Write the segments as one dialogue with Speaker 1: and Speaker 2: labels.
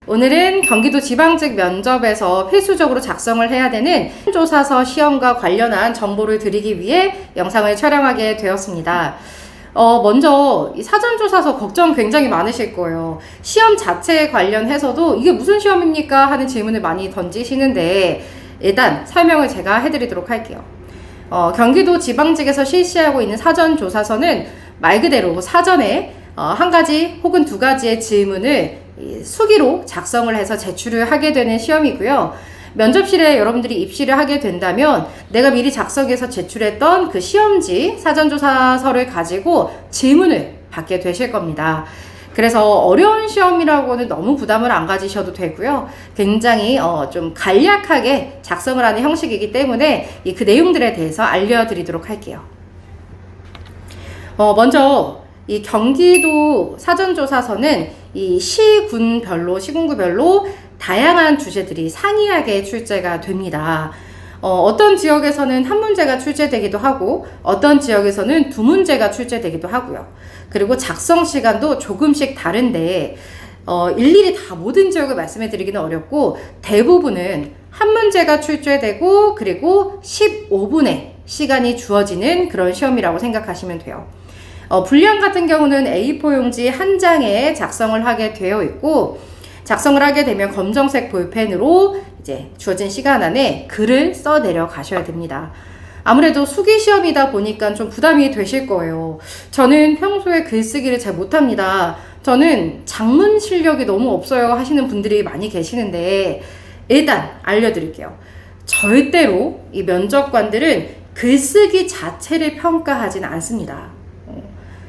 Speaker 1: 오늘은 경기도 지방직 면접에서 필수적으로 작성을 해야 되는 조사서 시험과 관련한 정보를 드리기 위해 영상을 촬영하게 되었습니다. 먼저 이 사전조사서 걱정 굉장히 많으실 거예요. 시험 자체에 관련해서도 이게 무슨 시험입니까? 하는 질문을 많이 던지시는데 일단 설명을 제가 해드리도록 할게요. 경기도 지방직에서 실시하고 있는 사전조사서는 말 그대로 사전에 한 가지 혹은 두 가지의 질문을 수기로 작성을 해서 제출을 하게 되는 시험이고요. 면접실에 여러분들이 입시를 하게 된다면 내가 미리 작성해서 제출했던 그 시험지 사전조사서를 가지고 질문을 받게 되실 겁니다. 그래서 어려운 시험이라고는 너무 부담을 안 가지셔도 되고요. 굉장히 좀 간략하게 작성을 하는 형식이기 때문에 그 내용들에 대해서 알려드리도록 할게요. 먼저 이 경기도 사전조사서는 이 시군별로, 시군구별로 다양한 주제들이 상이하게 출제가 됩니다. 어떤 지역에서는 한 문제가 출제되기도 하고 어떤 지역에서는 두 문제가 출제되기도 하고요. 그리고 작성 시간도 조금씩 다른데 일일이 다 모든 지역을 말씀해 드리기는 어렵고 대부분은 한 문제가 출제되고 그리고 15분의 시간이 주어지는 그런 시험이라고 생각하시면 돼요. 분량 같은 경우는 A4 용지 한 장에 작성을 하게 되어 있고 작성을 하게 되면 검정색 볼펜으로 이제 주어진 시간 안에 글을 써 내려 가셔야 됩니다. 아무래도 수기 시험이다 보니까 좀 부담이 되실 거예요. 저는 평소에 글쓰기를 잘 못합니다. 저는 작문 실력이 너무 없어요 하시는 분들이 많이 계시는데 일단 알려드릴게요. 절대로 이 면접관들은 글쓰기 자체를 평가하진 않습니다.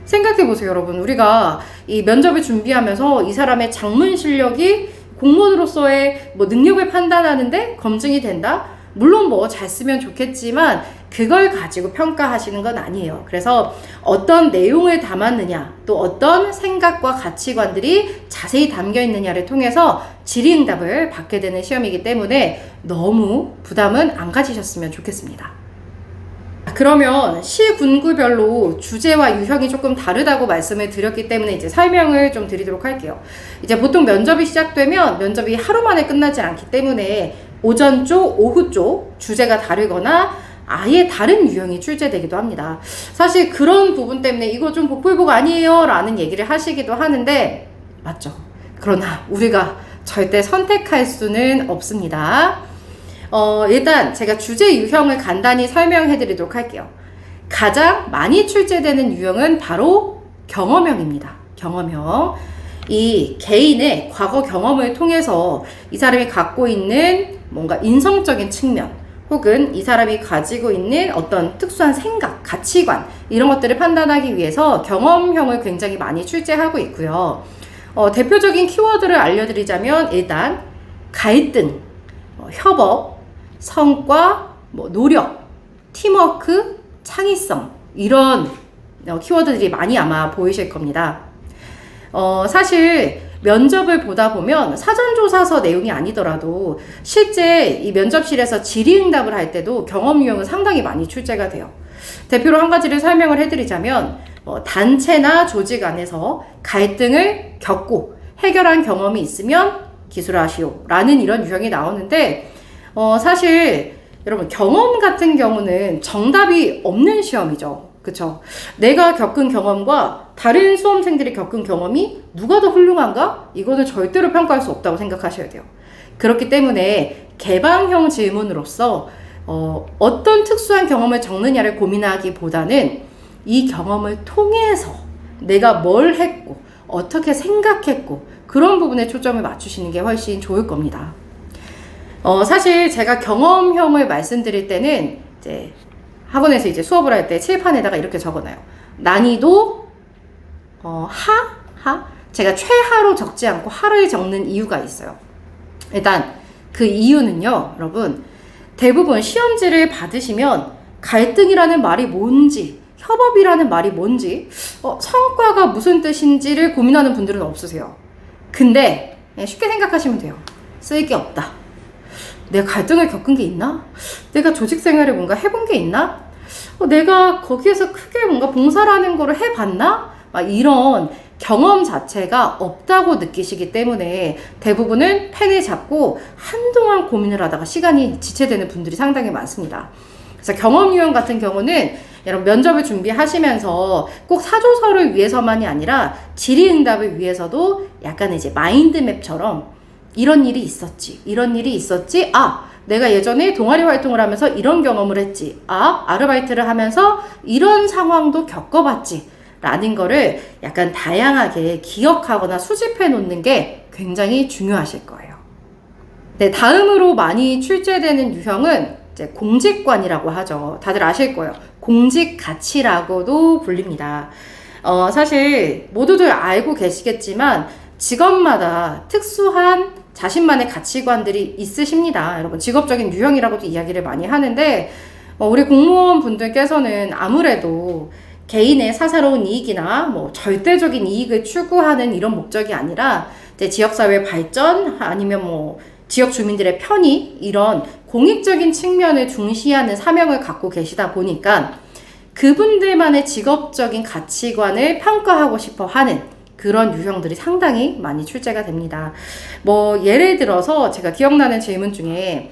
Speaker 1: 생각해보세요, 여러분. 우리가 이 면접을 준비하면서 이 사람의 작문 실력이 공무원으로서의 능력을 판단하는데 검증이 된다? 물론 잘 쓰면 좋겠지만 그걸 가지고 평가하시는 건 아니에요. 그래서 어떤 내용을 담았느냐, 또 어떤 생각과 가치관들이 자세히 담겨 있느냐를 통해서 질의응답을 받게 되는 시험이기 때문에 너무 부담은 안 가지셨으면 좋겠습니다. 그러면 시군구별로 주제와 유형이 조금 다르다고 말씀을 드렸기 때문에 이제 설명을 좀 드리도록 할게요. 이제 보통 면접이 시작되면 면접이 하루 만에 끝나지 않기 때문에 오전 쪽, 오후 쪽 주제가 다르거나 아예 다른 유형이 출제되기도 합니다. 사실 그런 부분 때문에 이거 좀 복불복 아니에요? 라는 얘기를 하시기도 하는데 맞죠. 그러나 우리가 절대 선택할 수는 없습니다. 일단 제가 주제 유형을 간단히 설명해 드리도록 할게요. 가장 많이 출제되는 유형은 바로 경험형입니다. 경험형. 이 개인의 과거 경험을 통해서 이 사람이 갖고 있는 뭔가 인성적인 측면 혹은 이 사람이 가지고 있는 어떤 특수한 생각, 가치관 이런 것들을 판단하기 위해서 경험형을 굉장히 많이 출제하고 있고요. 대표적인 키워드를 알려드리자면 일단 갈등, 협업, 성과, 노력, 팀워크, 창의성 이런 키워드들이 많이 아마 보이실 겁니다. 사실 면접을 보다 보면 사전조사서 내용이 아니더라도 실제 이 면접실에서 질의응답을 할 때도 경험 유형은 상당히 많이 출제가 돼요. 대표로 한 가지를 설명을 해드리자면 단체나 조직 안에서 갈등을 겪고 해결한 경험이 있으면 기술하시오 라는 이런 유형이 나오는데 사실 여러분 경험 같은 경우는 정답이 없는 시험이죠. 그쵸? 내가 겪은 경험과 다른 수험생들이 겪은 경험이 누가 더 훌륭한가? 이거는 절대로 평가할 수 없다고 생각하셔야 돼요. 그렇기 때문에 개방형 질문으로서 어떤 특수한 경험을 적느냐를 고민하기보다는 이 경험을 통해서 내가 뭘 했고 어떻게 생각했고 그런 부분에 초점을 맞추시는 게 훨씬 좋을 겁니다. 사실 제가 경험형을 말씀드릴 때는 이제 학원에서 이제 수업을 할 때 칠판에다가 이렇게 적어놔요. 난이도 하? 제가 최하로 적지 않고 하를 적는 이유가 있어요. 일단 그 이유는요, 여러분 대부분 시험지를 받으시면 갈등이라는 말이 뭔지 협업이라는 말이 뭔지 성과가 무슨 뜻인지를 고민하는 분들은 없으세요. 근데 쉽게 생각하시면 돼요. 쓸 게 없다. 내가 갈등을 겪은 게 있나? 내가 조직 생활을 뭔가 해본 게 있나? 내가 거기에서 크게 뭔가 봉사라는 거를 해봤나? 막 이런 경험 자체가 없다고 느끼시기 때문에 대부분은 펜을 잡고 한동안 고민을 하다가 시간이 지체되는 분들이 상당히 많습니다. 그래서 경험 유형 같은 경우는 여러분 면접을 준비하시면서 꼭 사조서를 위해서만이 아니라 질의응답을 위해서도 약간 이제 마인드맵처럼 이런 일이 있었지, 이런 일이 있었지, 내가 예전에 동아리 활동을 하면서 이런 경험을 했지, 아르바이트를 하면서 이런 상황도 겪어봤지 라는 거를 약간 다양하게 기억하거나 수집해 놓는 게 굉장히 중요하실 거예요. 네, 다음으로 많이 출제되는 유형은 이제 공직관이라고 하죠. 다들 아실 거예요. 공직가치라고도 불립니다. 사실 모두들 알고 계시겠지만 직업마다 특수한 자신만의 가치관들이 있으십니다. 여러분 직업적인 유형이라고도 이야기를 많이 하는데 우리 공무원 분들께서는 아무래도 개인의 사사로운 이익이나 뭐 절대적인 이익을 추구하는 이런 목적이 아니라 이제 지역사회 발전 아니면 뭐 지역 주민들의 편의 이런 공익적인 측면을 중시하는 사명을 갖고 계시다 보니까 그분들만의 직업적인 가치관을 평가하고 싶어 하는 그런 유형들이 상당히 많이 출제가 됩니다. 뭐 예를 들어서 제가 기억나는 질문 중에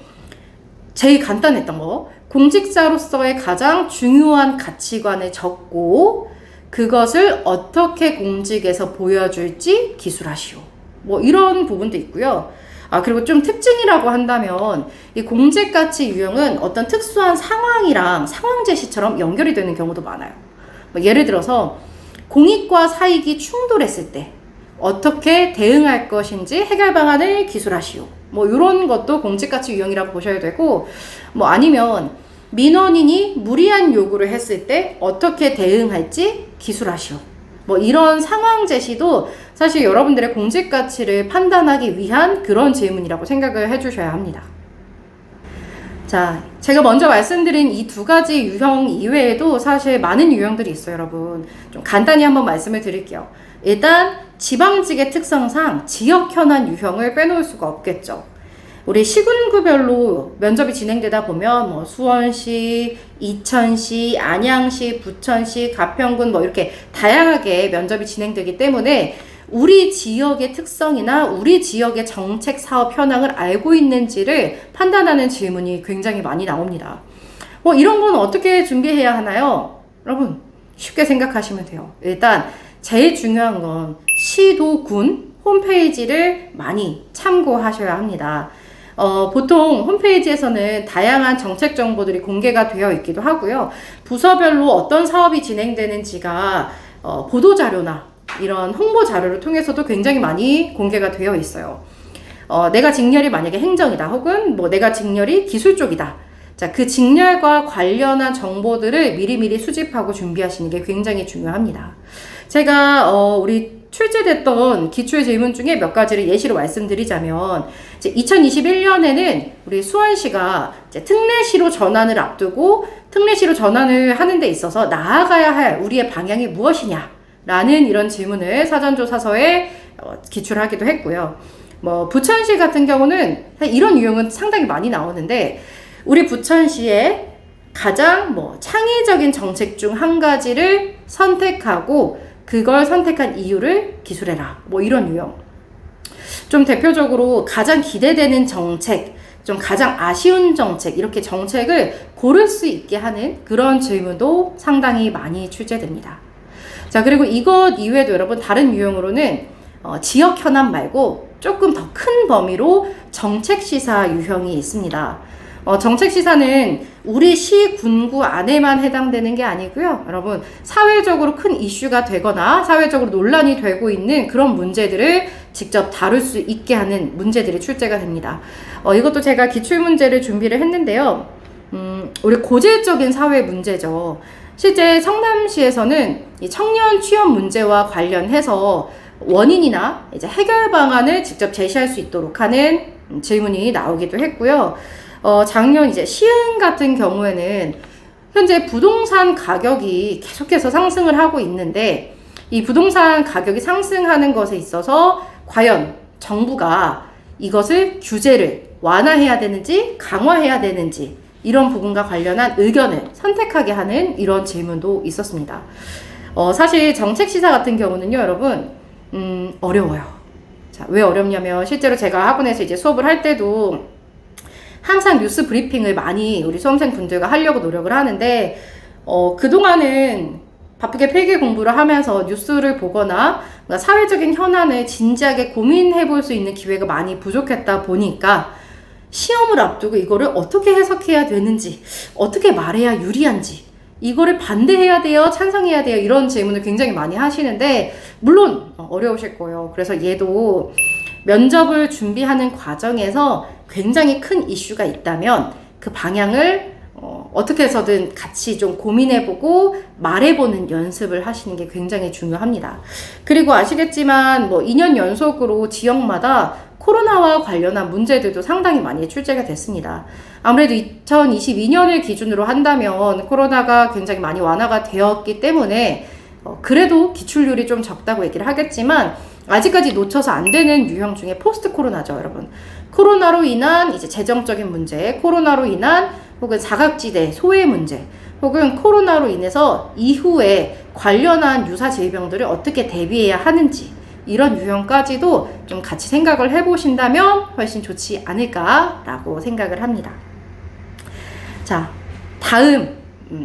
Speaker 1: 제일 간단했던 거, 공직자로서의 가장 중요한 가치관을 적고 그것을 어떻게 공직에서 보여줄지 기술하시오. 뭐 이런 부분도 있고요. 그리고 좀 특징이라고 한다면 이 공직가치 유형은 어떤 특수한 상황이랑 상황 제시처럼 연결이 되는 경우도 많아요. 뭐 예를 들어서 공익과 사익이 충돌했을 때 어떻게 대응할 것인지 해결 방안을 기술하시오. 뭐 이런 것도 공직가치 유형이라고 보셔야 되고, 뭐 아니면 민원인이 무리한 요구를 했을 때 어떻게 대응할지 기술하시오. 뭐 이런 상황 제시도 사실 여러분들의 공직 가치를 판단하기 위한 그런 질문이라고 생각을 해주셔야 합니다. 자, 제가 먼저 말씀드린 이 두 가지 유형 이외에도 사실 많은 유형들이 있어요, 여러분. 좀 간단히 한번 말씀을 드릴게요. 일단 지방직의 특성상 지역 현안 유형을 빼놓을 수가 없겠죠. 우리 시군구별로 면접이 진행되다 보면 뭐 수원시, 이천시, 안양시, 부천시, 가평군 뭐 이렇게 다양하게 면접이 진행되기 때문에 우리 지역의 특성이나 우리 지역의 정책 사업 현황을 알고 있는지를 판단하는 질문이 굉장히 많이 나옵니다. 이런 건 어떻게 준비해야 하나요? 여러분 쉽게 생각하시면 돼요. 일단 제일 중요한 건 시도군 홈페이지를 많이 참고하셔야 합니다. 보통 홈페이지에서는 다양한 정책 정보들이 공개가 되어 있기도 하고요. 부서별로 어떤 사업이 진행되는지가 보도자료나 이런 홍보 자료를 통해서도 굉장히 많이 공개가 되어 있어요. 내가 직렬이 만약에 행정이다 혹은 뭐 내가 직렬이 기술 쪽이다. 자, 그 직렬과 관련한 정보들을 미리미리 수집하고 준비하시는 게 굉장히 중요합니다. 제가 우리 출제됐던 기출 질문 중에 몇 가지를 예시로 말씀드리자면 이제 2021년에는 우리 수원시가 이제 특례시로 전환을 앞두고 특례시로 전환을 하는 데 있어서 나아가야 할 우리의 방향이 무엇이냐 라는 이런 질문을 사전조사서에 기출하기도 했고요. 뭐 부천시 같은 경우는 이런 유형은 상당히 많이 나오는데 우리 부천시의 가장 뭐 창의적인 정책 중 한 가지를 선택하고 그걸 선택한 이유를 기술해라. 뭐 이런 유형. 좀 대표적으로 가장 기대되는 정책, 좀 가장 아쉬운 정책, 이렇게 정책을 고를 수 있게 하는 그런 질문도 상당히 많이 출제됩니다. 자, 그리고 이것 이외에도 여러분 다른 유형으로는 지역 현안 말고 조금 더 큰 범위로 정책시사 유형이 있습니다. 정책시사는 우리 시, 군구 안에만 해당되는 게 아니고요. 여러분 사회적으로 큰 이슈가 되거나 사회적으로 논란이 되고 있는 그런 문제들을 직접 다룰 수 있게 하는 문제들이 출제가 됩니다. 이것도 제가 기출문제를 준비를 했는데요. 우리 고질적인 사회 문제죠. 실제 성남시에서는 이 청년 취업 문제와 관련해서 원인이나 이제 해결 방안을 직접 제시할 수 있도록 하는 질문이 나오기도 했고요. 작년 이제 시흥 같은 경우에는 현재 부동산 가격이 계속해서 상승을 하고 있는데 이 부동산 가격이 상승하는 것에 있어서 과연 정부가 이것을 규제를 완화해야 되는지 강화해야 되는지 이런 부분과 관련한 의견을 선택하게 하는 이런 질문도 있었습니다. 사실 정책시사 같은 경우는요, 여러분, 어려워요. 자, 왜 어렵냐면 실제로 제가 학원에서 이제 수업을 할 때도 항상 뉴스 브리핑을 많이 우리 수험생 분들과 하려고 노력을 하는데 그동안은 바쁘게 필기 공부를 하면서 뉴스를 보거나 사회적인 현안을 진지하게 고민해 볼 수 있는 기회가 많이 부족했다 보니까 시험을 앞두고 이거를 어떻게 해석해야 되는지, 어떻게 말해야 유리한지, 이거를 반대해야 돼요? 찬성해야 돼요? 이런 질문을 굉장히 많이 하시는데 물론 어려우실 거예요. 그래서 얘도 면접을 준비하는 과정에서 굉장히 큰 이슈가 있다면 그 방향을 어떻게 해서든 같이 좀 고민해보고 말해보는 연습을 하시는 게 굉장히 중요합니다. 그리고 아시겠지만 뭐 2년 연속으로 지역마다 코로나와 관련한 문제들도 상당히 많이 출제가 됐습니다. 아무래도 2022년을 기준으로 한다면 코로나가 굉장히 많이 완화가 되었기 때문에 그래도 기출률이 좀 적다고 얘기를 하겠지만 아직까지 놓쳐서 안 되는 유형 중에 포스트 코로나죠, 여러분. 코로나로 인한 이제 재정적인 문제, 코로나로 인한 혹은 사각지대 소외 문제, 혹은 코로나로 인해서 이후에 관련한 유사 질병들을 어떻게 대비해야 하는지 이런 유형까지도 좀 같이 생각을 해보신다면 훨씬 좋지 않을까라고 생각을 합니다. 자, 다음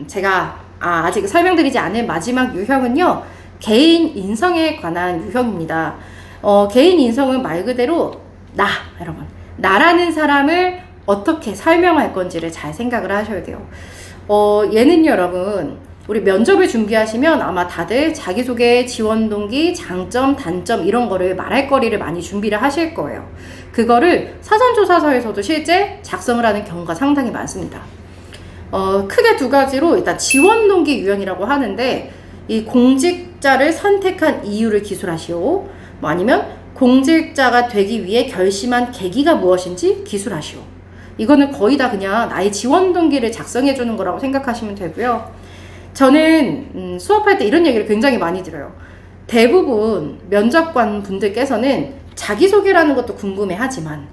Speaker 1: 제가 아직 설명드리지 않은 마지막 유형은요, 개인 인성에 관한 유형입니다. 개인 인성은 말 그대로 여러분, 나라는 사람을 어떻게 설명할 건지를 잘 생각을 하셔야 돼요. 얘는 여러분, 우리 면접을 준비하시면 아마 다들 자기소개, 지원 동기, 장점, 단점 이런 거를 말할 거리를 많이 준비를 하실 거예요. 그거를 사전조사서에서도 실제 작성을 하는 경우가 상당히 많습니다. 크게 두 가지로 일단 지원 동기 유형이라고 하는데, 이 공직자를 선택한 이유를 기술하시오. 뭐 아니면 공직자가 되기 위해 결심한 계기가 무엇인지 기술하시오. 이거는 거의 다 그냥 나의 지원 동기를 작성해 주는 거라고 생각하시면 되고요. 저는 수업할 때 이런 얘기를 굉장히 많이 들어요. 대부분 면접관 분들께서는 자기소개라는 것도 궁금해 하지만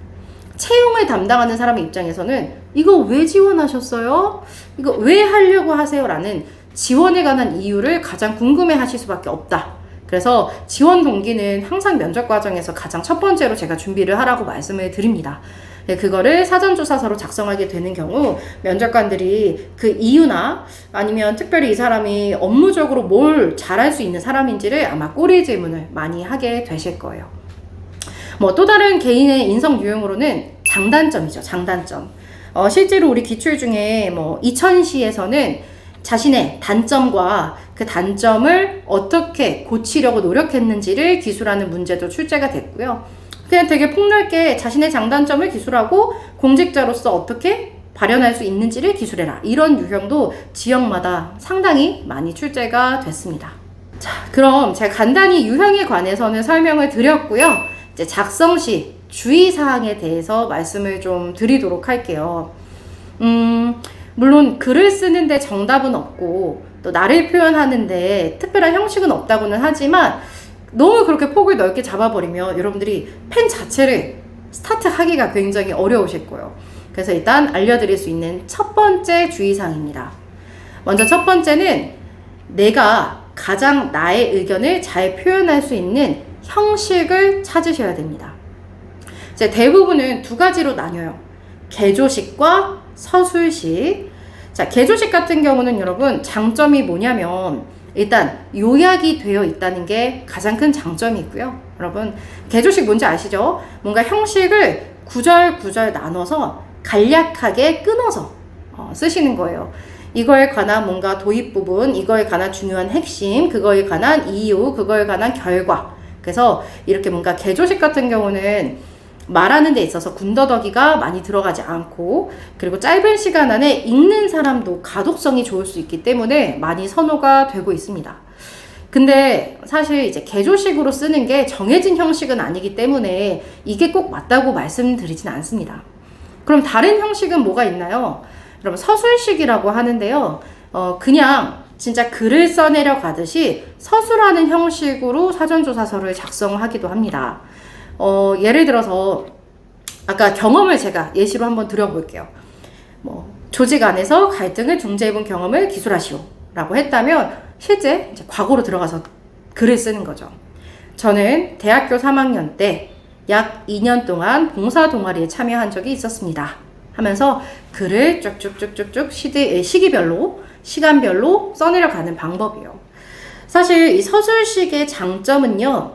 Speaker 1: 채용을 담당하는 사람의 입장에서는 이거 왜 지원하셨어요? 이거 왜 하려고 하세요? 라는 지원에 관한 이유를 가장 궁금해 하실 수밖에 없다. 그래서 지원 동기는 항상 면접 과정에서 가장 첫 번째로 제가 준비를 하라고 말씀을 드립니다. 그거를 사전조사서로 작성하게 되는 경우 면접관들이 그 이유나 아니면 특별히 이 사람이 업무적으로 뭘 잘할 수 있는 사람인지를 아마 꼬리 질문을 많이 하게 되실 거예요. 뭐 또 다른 개인의 인성 유형으로는 장단점이죠. 장단점. 실제로 우리 기출 중에 뭐 이천시에서는 자신의 단점과 그 단점을 어떻게 고치려고 노력했는지를 기술하는 문제도 출제가 됐고요. 그냥 되게 폭넓게 자신의 장단점을 기술하고 공직자로서 어떻게 발현할 수 있는지를 기술해라. 이런 유형도 지역마다 상당히 많이 출제가 됐습니다. 자, 그럼 제가 간단히 유형에 관해서는 설명을 드렸고요. 이제 작성 시 주의사항에 대해서 말씀을 좀 드리도록 할게요. 물론 글을 쓰는데 정답은 없고 또 나를 표현하는데 특별한 형식은 없다고는 하지만 너무 그렇게 폭을 넓게 잡아버리면 여러분들이 펜 자체를 스타트하기가 굉장히 어려우실 거예요. 그래서 일단 알려드릴 수 있는 첫 번째 주의사항입니다. 먼저 첫 번째는 내가 가장 나의 의견을 잘 표현할 수 있는 형식을 찾으셔야 됩니다. 이제 대부분은 두 가지로 나뉘어요. 개조식과 서술식. 자, 개조식 같은 경우는 여러분 장점이 뭐냐면 일단 요약이 되어 있다는 게 가장 큰 장점이 있고요. 여러분 개조식 뭔지 아시죠? 뭔가 형식을 구절 나눠서 간략하게 끊어서 쓰시는 거예요. 이거에 관한 뭔가 도입 부분, 이거에 관한 중요한 핵심, 그거에 관한 이유, 그거에 관한 결과. 그래서 이렇게 뭔가 개조식 같은 경우는 말하는 데 있어서 군더더기가 많이 들어가지 않고, 그리고 짧은 시간 안에 읽는 사람도 가독성이 좋을 수 있기 때문에 많이 선호가 되고 있습니다. 근데 사실 이제 개조식으로 쓰는 게 정해진 형식은 아니기 때문에 이게 꼭 맞다고 말씀드리진 않습니다. 그럼 다른 형식은 뭐가 있나요? 여러분 서술식이라고 하는데요. 그냥 진짜 글을 써내려 가듯이 서술하는 형식으로 사전조사서를 작성하기도 합니다. 예를 들어서 아까 경험을 제가 예시로 한번 드려볼게요. 조직 안에서 갈등을 중재해본 경험을 기술하시오 라고 했다면 실제 이제 과거로 들어가서 글을 쓰는 거죠. 저는 대학교 3학년 때 약 2년 동안 봉사 동아리에 참여한 적이 있었습니다. 하면서 글을 쭉쭉쭉쭉쭉 시기별로, 시간별로 써내려가는 방법이에요. 사실 이 서술식의 장점은요,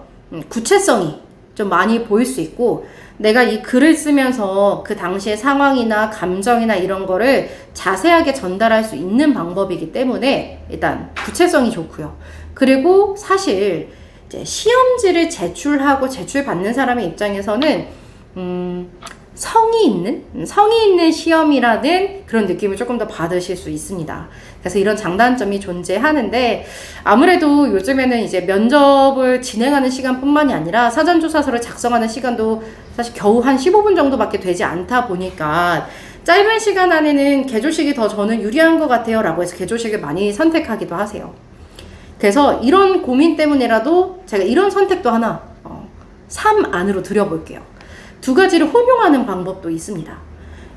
Speaker 1: 구체성이 좀 많이 보일 수 있고, 내가 이 글을 쓰면서 그 당시의 상황이나 감정이나 이런 거를 자세하게 전달할 수 있는 방법이기 때문에 일단 구체성이 좋고요. 그리고 사실 이제 시험지를 제출받는 사람의 입장에서는 성의 있는 시험이라는 그런 느낌을 조금 더 받으실 수 있습니다. 그래서 이런 장단점이 존재하는데, 아무래도 요즘에는 이제 면접을 진행하는 시간뿐만이 아니라 사전조사서를 작성하는 시간도 사실 겨우 한 15분 정도밖에 되지 않다 보니까 짧은 시간 안에는 개조식이 더 저는 유리한 것 같아요 라고 해서 개조식을 많이 선택하기도 하세요. 그래서 이런 고민 때문에라도 제가 이런 선택도 하나 3 안으로 드려볼게요. 두 가지를 혼용하는 방법도 있습니다.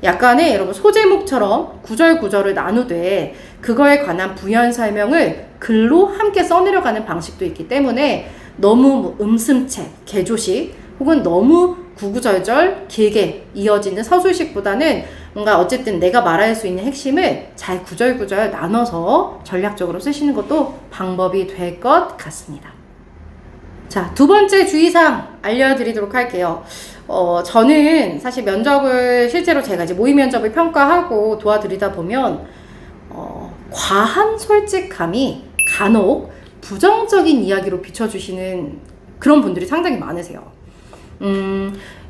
Speaker 1: 약간의 여러분 소제목처럼 구절구절을 나누되 그거에 관한 부연 설명을 글로 함께 써내려가는 방식도 있기 때문에 너무 음슴책, 개조식 혹은 너무 구구절절 길게 이어지는 서술식보다는 뭔가 어쨌든 내가 말할 수 있는 핵심을 잘 구절구절 나눠서 전략적으로 쓰시는 것도 방법이 될 것 같습니다. 자, 두 번째 주의사항 알려드리도록 할게요. 저는 사실 면접을 실제로 제가 이제 모의 면접을 평가하고 도와드리다 보면 과한 솔직함이 간혹 부정적인 이야기로 비춰주시는 그런 분들이 상당히 많으세요.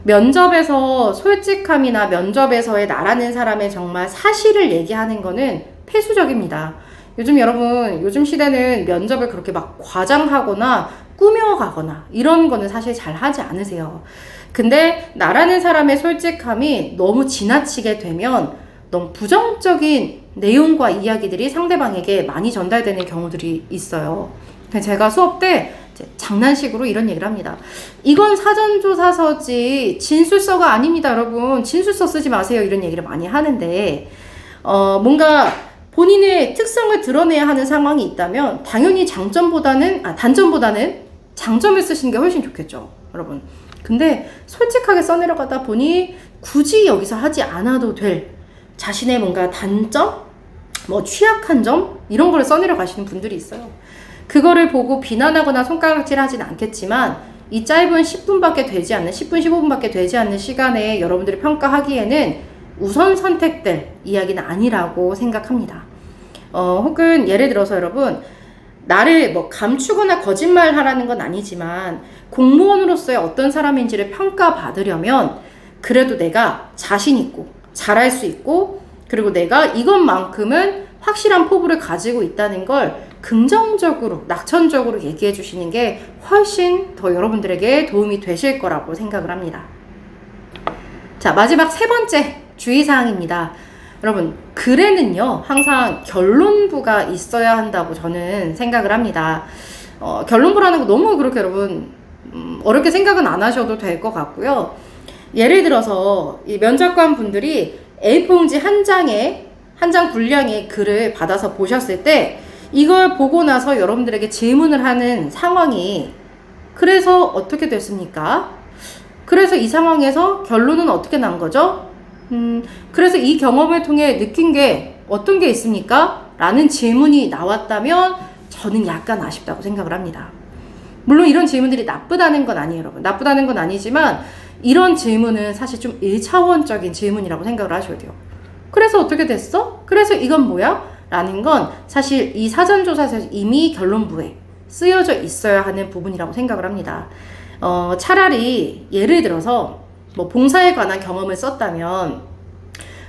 Speaker 1: 면접에서 솔직함이나 면접에서의 나라는 사람의 정말 사실을 얘기하는 거는 필수적입니다. 요즘 시대는 면접을 그렇게 막 과장하거나 꾸며가거나 이런 거는 사실 잘 하지 않으세요. 근데 나라는 사람의 솔직함이 너무 지나치게 되면 너무 부정적인 내용과 이야기들이 상대방에게 많이 전달되는 경우들이 있어요. 제가 수업 때 장난식으로 이런 얘기를 합니다. 이건 사전조사서지 진술서가 아닙니다, 여러분. 진술서 쓰지 마세요. 이런 얘기를 많이 하는데 뭔가 본인의 특성을 드러내야 하는 상황이 있다면 당연히 단점보다는 장점을 쓰시는 게 훨씬 좋겠죠, 여러분. 근데 솔직하게 써내려가다 보니 굳이 여기서 하지 않아도 될 자신의 뭔가 단점, 취약한 점 이런 거를 써내려가시는 분들이 있어요. 그거를 보고 비난하거나 손가락질 하진 않겠지만 이 짧은 10분, 15분밖에 되지 않는 시간에 여러분들이 평가하기에는 우선 선택될 이야기는 아니라고 생각합니다. 혹은 예를 들어서 여러분, 나를 감추거나 거짓말하라는 건 아니지만 공무원으로서의 어떤 사람인지를 평가받으려면 그래도 내가 자신 있고 잘할 수 있고 그리고 내가 이것만큼은 확실한 포부를 가지고 있다는 걸 긍정적으로, 낙천적으로 얘기해 주시는 게 훨씬 더 여러분들에게 도움이 되실 거라고 생각을 합니다. 자, 마지막 세 번째 주의사항입니다. 여러분, 글에는요 항상 결론부가 있어야 한다고 저는 생각을 합니다. 결론부라는 거 너무 그렇게 여러분 어렵게 생각은 안 하셔도 될 것 같고요. 예를 들어서 이 면접관 분들이 A4용지 한 장 분량의 글을 받아서 보셨을 때 이걸 보고 나서 여러분들에게 질문을 하는 상황이 그래서 어떻게 됐습니까? 그래서 이 상황에서 결론은 어떻게 난 거죠? 그래서 이 경험을 통해 느낀 게 어떤 게 있습니까? 라는 질문이 나왔다면 저는 약간 아쉽다고 생각을 합니다. 물론 이런 질문들이 나쁘다는 건 아니에요, 여러분. 나쁘다는 건 아니지만 이런 질문은 사실 좀 1차원적인 질문이라고 생각을 하셔야 돼요. 그래서 어떻게 됐어? 그래서 이건 뭐야? 라는 건 사실 이 사전조사에서 이미 결론부에 쓰여져 있어야 하는 부분이라고 생각을 합니다. 차라리 예를 들어서 봉사에 관한 경험을 썼다면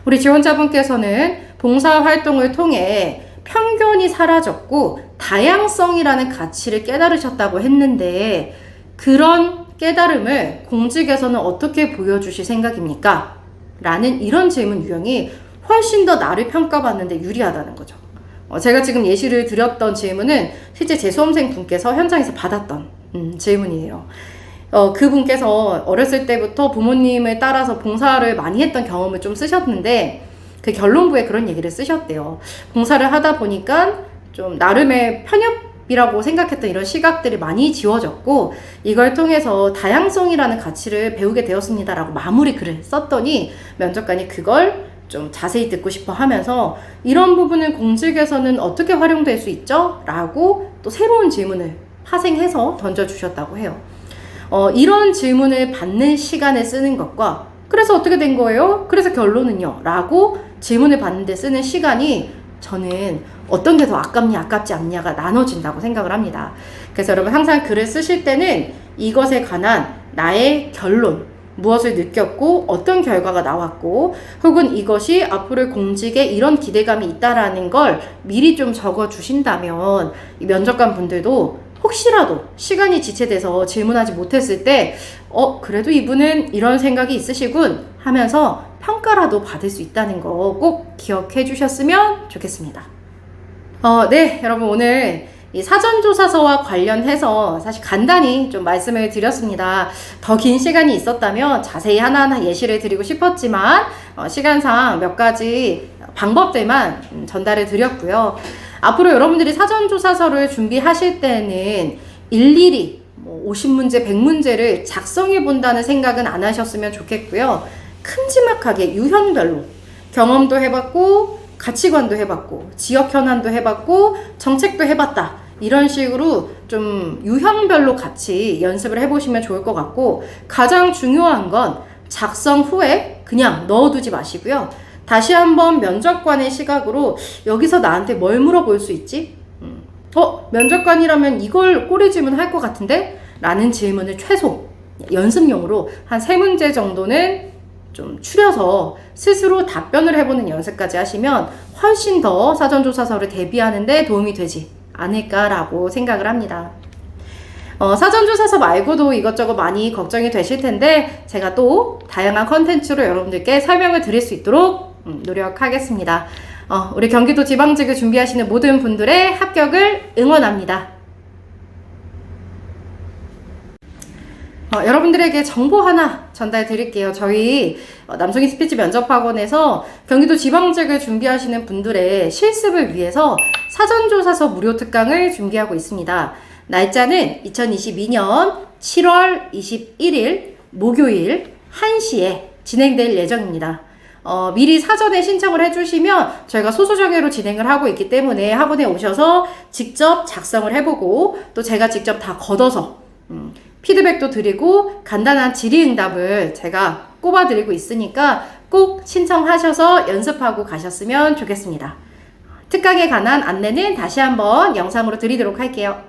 Speaker 1: 우리 지원자분께서는 봉사활동을 통해 편견이 사라졌고 다양성이라는 가치를 깨달으셨다고 했는데 그런 깨달음을 공직에서는 어떻게 보여주실 생각입니까? 라는 이런 질문 유형이 훨씬 더 나를 평가받는데 유리하다는 거죠. 제가 지금 예시를 드렸던 질문은 실제 제 수험생 분께서 현장에서 받았던 질문이에요. 그분께서 어렸을 때부터 부모님을 따라서 봉사를 많이 했던 경험을 좀 쓰셨는데 그 결론부에 그런 얘기를 쓰셨대요. 봉사를 하다 보니까 좀 나름의 이라고 생각했던 이런 시각들이 많이 지워졌고, 이걸 통해서 다양성이라는 가치를 배우게 되었습니다라고 마무리 글을 썼더니 면접관이 그걸 좀 자세히 듣고 싶어 하면서 이런 부분은 공직에서는 어떻게 활용될 수 있죠? 라고 또 새로운 질문을 파생해서 던져주셨다고 해요. 이런 질문을 받는 시간에 쓰는 것과 그래서 어떻게 된 거예요? 그래서 결론은요? 라고 질문을 받는데 쓰는 시간이 저는 어떤 게 더 아깝냐 아깝지 않냐가 나눠진다고 생각을 합니다. 그래서 여러분 항상 글을 쓰실 때는 이것에 관한 나의 결론, 무엇을 느꼈고 어떤 결과가 나왔고 혹은 이것이 앞으로의 공직에 이런 기대감이 있다라는 걸 미리 좀 적어 주신다면 이 면접관 분들도 혹시라도 시간이 지체돼서 질문하지 못했을 때 그래도 이분은 이런 생각이 있으시군 하면서 평가라도 받을 수 있다는 거 꼭 기억해 주셨으면 좋겠습니다. 네, 여러분 오늘 이 사전조사서와 관련해서 사실 간단히 좀 말씀을 드렸습니다. 더 긴 시간이 있었다면 자세히 하나하나 예시를 드리고 싶었지만 시간상 몇 가지 방법들만 전달을 드렸고요. 앞으로 여러분들이 사전조사서를 준비하실 때는 일일이 50문제, 100문제를 작성해 본다는 생각은 안 하셨으면 좋겠고요. 큼지막하게 유형별로 경험도 해봤고 가치관도 해봤고 지역 현안도 해봤고 정책도 해봤다 이런 식으로 좀 유형별로 같이 연습을 해보시면 좋을 것 같고, 가장 중요한 건 작성 후에 그냥 넣어두지 마시고요. 다시 한번 면접관의 시각으로 여기서 나한테 뭘 물어볼 수 있지? 면접관이라면 이걸 꼬리 질문 할 것 같은데? 라는 질문을 최소 연습용으로 한 3문제 정도는 좀 추려서 스스로 답변을 해보는 연습까지 하시면 훨씬 더 사전조사서를 대비하는데 도움이 되지 않을까라고 생각을 합니다. 사전조사서 말고도 이것저것 많이 걱정이 되실 텐데 제가 또 다양한 컨텐츠로 여러분들께 설명을 드릴 수 있도록 노력하겠습니다. 우리 경기도 지방직을 준비하시는 모든 분들의 합격을 응원합니다. 여러분들에게 정보 하나 전달 드릴게요. 저희 남성희 스피치 면접학원에서 경기도 지방직을 준비하시는 분들의 실습을 위해서 사전조사서 무료 특강을 준비하고 있습니다. 날짜는 2022년 7월 21일 목요일 1시에 진행될 예정입니다. 미리 사전에 신청을 해주시면 저희가 소수정예로 진행을 하고 있기 때문에 학원에 오셔서 직접 작성을 해보고 또 제가 직접 다 걷어서 피드백도 드리고 간단한 질의응답을 제가 꼽아드리고 있으니까 꼭 신청하셔서 연습하고 가셨으면 좋겠습니다. 특강에 관한 안내는 다시 한번 영상으로 드리도록 할게요.